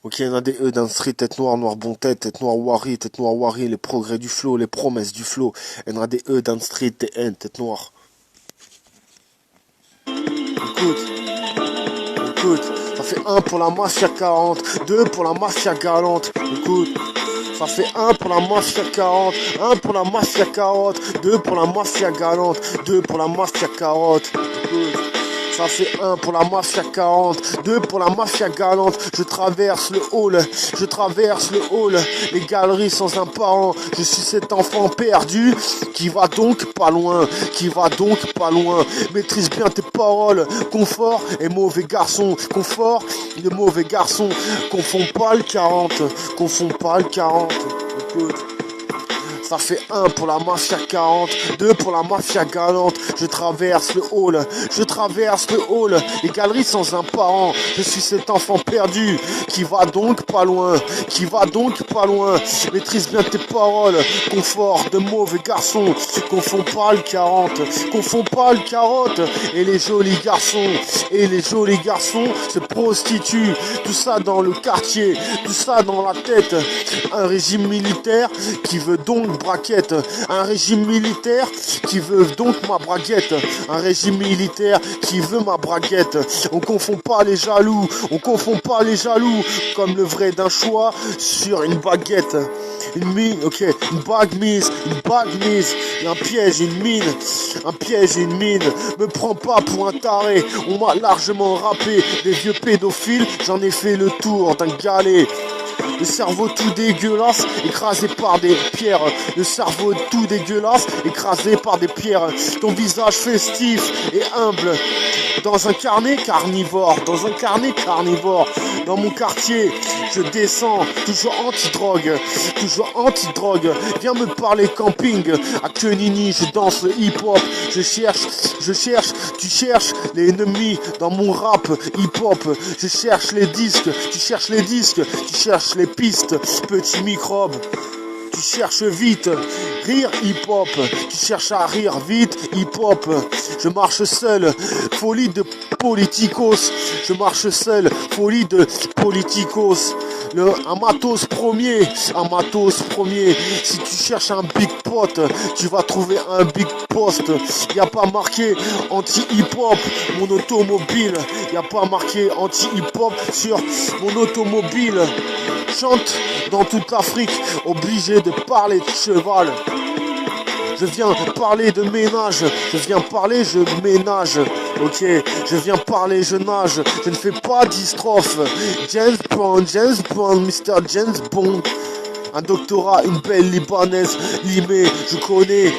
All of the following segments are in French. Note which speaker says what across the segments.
Speaker 1: Ok, on a des E dans le street, tête noire, noir bon tête noire wari, les progrès du flow, les promesses du flow. On a des E dans le street, des N, tête noire. Écoute, écoute, ça fait un pour la mafia 40, 2 pour la mafia galante. Écoute, ça fait un pour la mafia 40, un pour la mafia carotte, 2 pour la mafia galante, 2 pour la mafia carotte. Écoute. Ça fait un pour la mafia 40, 2 pour la mafia galante. Je traverse le hall, les galeries sans un parent. Je suis cet enfant perdu qui va donc pas loin, Maîtrise bien tes paroles, confort et mauvais garçon, confort et mauvais garçon. Confonds pas le 40, Écoute. Ça fait un pour la mafia 40, 2 pour la mafia galante. Je traverse le hall, les galeries sans un parent. Je suis cet enfant perdu qui va donc pas loin, Maîtrise bien tes paroles, confort de mauvais garçon. Confonds pas le 40, Et les jolis garçons, se prostituent. Tout ça dans le quartier, tout ça dans la tête. Un régime militaire qui veut donc braquette, un régime militaire qui veut donc ma braguette, un régime militaire qui veut ma braguette. On confond pas les jaloux, comme le vrai d'un choix sur une baguette. Une bague mise, un piège, une mine, me prends pas pour un taré, on m'a largement râpé, des vieux pédophiles, j'en ai fait le tour d'un galet. Le cerveau tout dégueulasse, écrasé par des pierres. Ton visage festif et humble. Dans un carnet carnivore. Dans mon quartier, je descends, toujours anti-drogue. Viens me parler camping. À Quenini, je danse le hip-hop. Tu cherches l'ennemi dans mon rap hip-hop. Je cherche les disques, tu cherches les pistes, petit microbe. Tu cherches vite, rire hip-hop. Tu cherches à rire vite, hip-hop. Je marche seul, folie de politicos. Un matos premier. Si tu cherches un big pot, tu vas trouver un big post. Y a pas marqué anti-hip-hop, mon automobile. Sur mon automobile. Chante dans toute l'Afrique, obligé de parler de cheval. Je viens parler de ménage, je ménage. Ok, je viens parler, je nage, je ne fais pas d'istrophe. James Bond, Mr. James Bond. Un doctorat, une belle libanaise, limée, je connais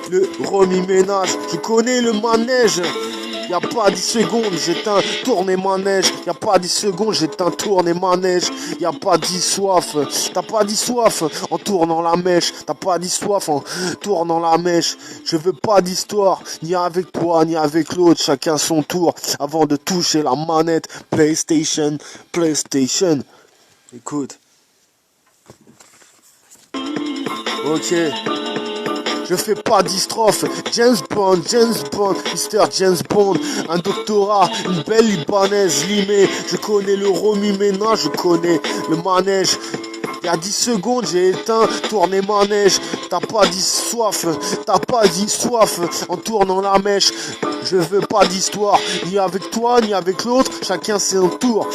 Speaker 1: le remis-ménage, je connais le manège. Y a pas 10 secondes, j'éteins, tourner manège. Y a pas 10 secondes, j'éteins, tourner manège. Y a pas 10 soif, t'as pas 10 soif en tournant la mèche. Je veux pas d'histoire, ni avec toi, ni avec l'autre. Chacun son tour avant de toucher la manette. PlayStation. Écoute. Ok. Je fais pas d'istrophe, James Bond, Mr. James Bond. Un doctorat, une belle libanaise limée. Je connais le remue-ménage, je connais le manège. Il y a 10 secondes, j'ai éteint, tourné manège. T'as pas dit soif en tournant la mèche. Je veux pas d'histoire, ni avec toi, ni avec l'autre. Chacun son tour,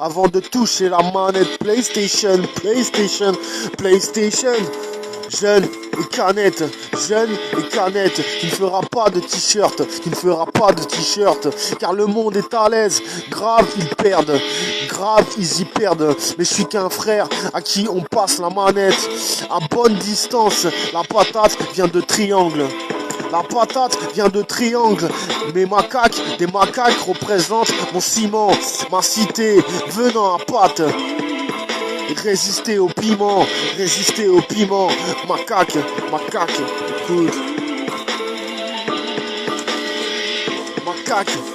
Speaker 1: avant de toucher la manette. PlayStation. Jeune et canette, tu ne feras pas de t-shirt, car le monde est à l'aise, grave ils y perdent, mais je suis qu'un frère à qui on passe la manette, à bonne distance, la patate vient de triangle. Des macaques représentent mon ciment, ma cité, venant à pâte. Résister au piment, macaque, écoute.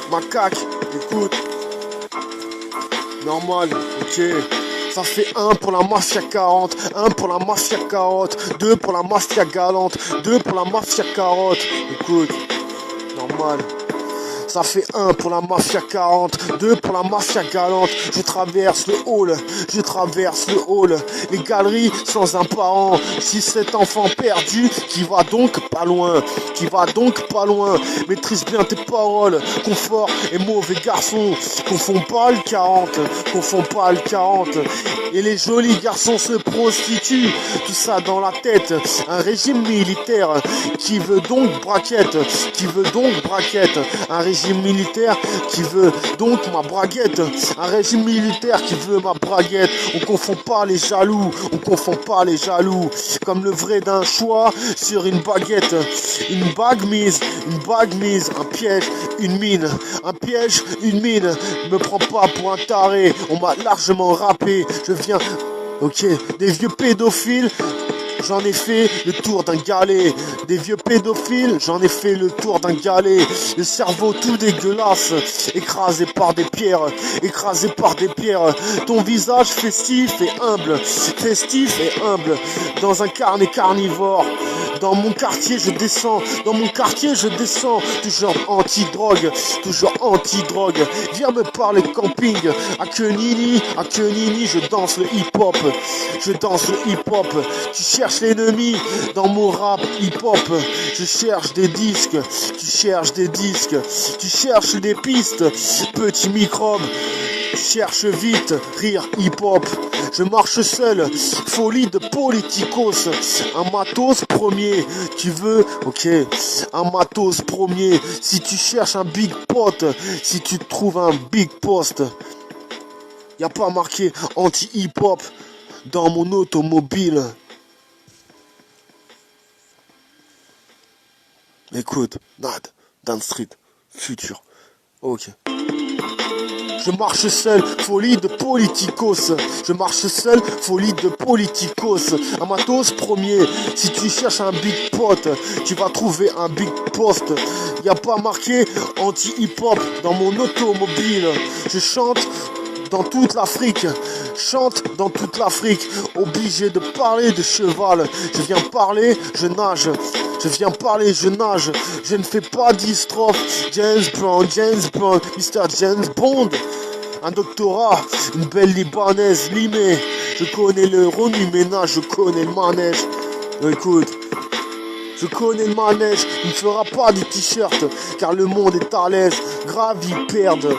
Speaker 1: Macaque, écoute. Normal, ok. Ça fait 1 pour la mafia 40, 1 pour la mafia carotte, 2 pour la mafia galante, 2 pour la mafia carotte. Écoute, normal. Ça fait 1 pour la mafia 40, 2 pour la mafia galante. Je traverse le hall, je traverse le hall. Les galeries sans un parent. 6-7 enfants perdus, qui va donc pas loin, qui va donc pas loin. Maîtrise bien tes paroles, confort et mauvais garçon. Confond pas le 40, confond pas le 40. Et les jolis garçons se prostituent, tout ça dans la tête. Un régime militaire qui veut donc braquette, qui veut donc braquette. Un régime militaire qui veut donc ma braguette. Un régime militaire qui veut ma braguette. On confond pas les jaloux, on confond pas les jaloux. Comme le vrai d'un choix sur une baguette. Une bague mise, un piège, une mine. Un piège, une mine. Me prends pas pour un taré, on m'a largement râpé. Je viens, ok, des vieux pédophiles. J'en ai fait le tour d'un galet. Des vieux pédophiles, j'en ai fait le tour d'un galet. Le cerveau tout dégueulasse, écrasé par des pierres, écrasé par des pierres. Ton visage festif et humble, festif et humble. Dans un carnet carnivore. Dans mon quartier je descends, dans mon quartier je descends. Toujours anti-drogue, toujours anti-drogue. Viens me parler camping. À Kenini, je danse le hip-hop. Je danse le hip-hop. Tu cherches l'ennemi dans mon rap hip-hop. Je cherche des disques, tu cherches des disques. Tu cherches des pistes, petit microbe. Cherche vite, rire hip-hop. Je marche seul, folie de politicos. Un matos premier, tu veux, ok. Un matos premier, si tu cherches un big pot, si tu trouves un big post. Y a pas marqué anti-hip-hop dans mon automobile. Écoute, Nad, Dan Street, futur. Ok. Je marche seul, folie de politicos. Je marche seul, folie de politicos. Un matos premier, si tu cherches un big pot, tu vas trouver un big post. Y a pas marqué anti-hip-hop dans mon automobile. Je chante dans toute l'Afrique, chante dans toute l'Afrique, obligé de parler de cheval. Je viens parler, je nage. Je viens parler, je nage. Je ne fais pas d'istrophe. James Brown, Mr. James Bond. Un doctorat, une belle libanaise limée. Je connais le remue-ménage, je connais le manège. Écoute, je connais le manège. Il ne fera pas du t-shirt, car le monde est à l'aise. Grave, ils perdent.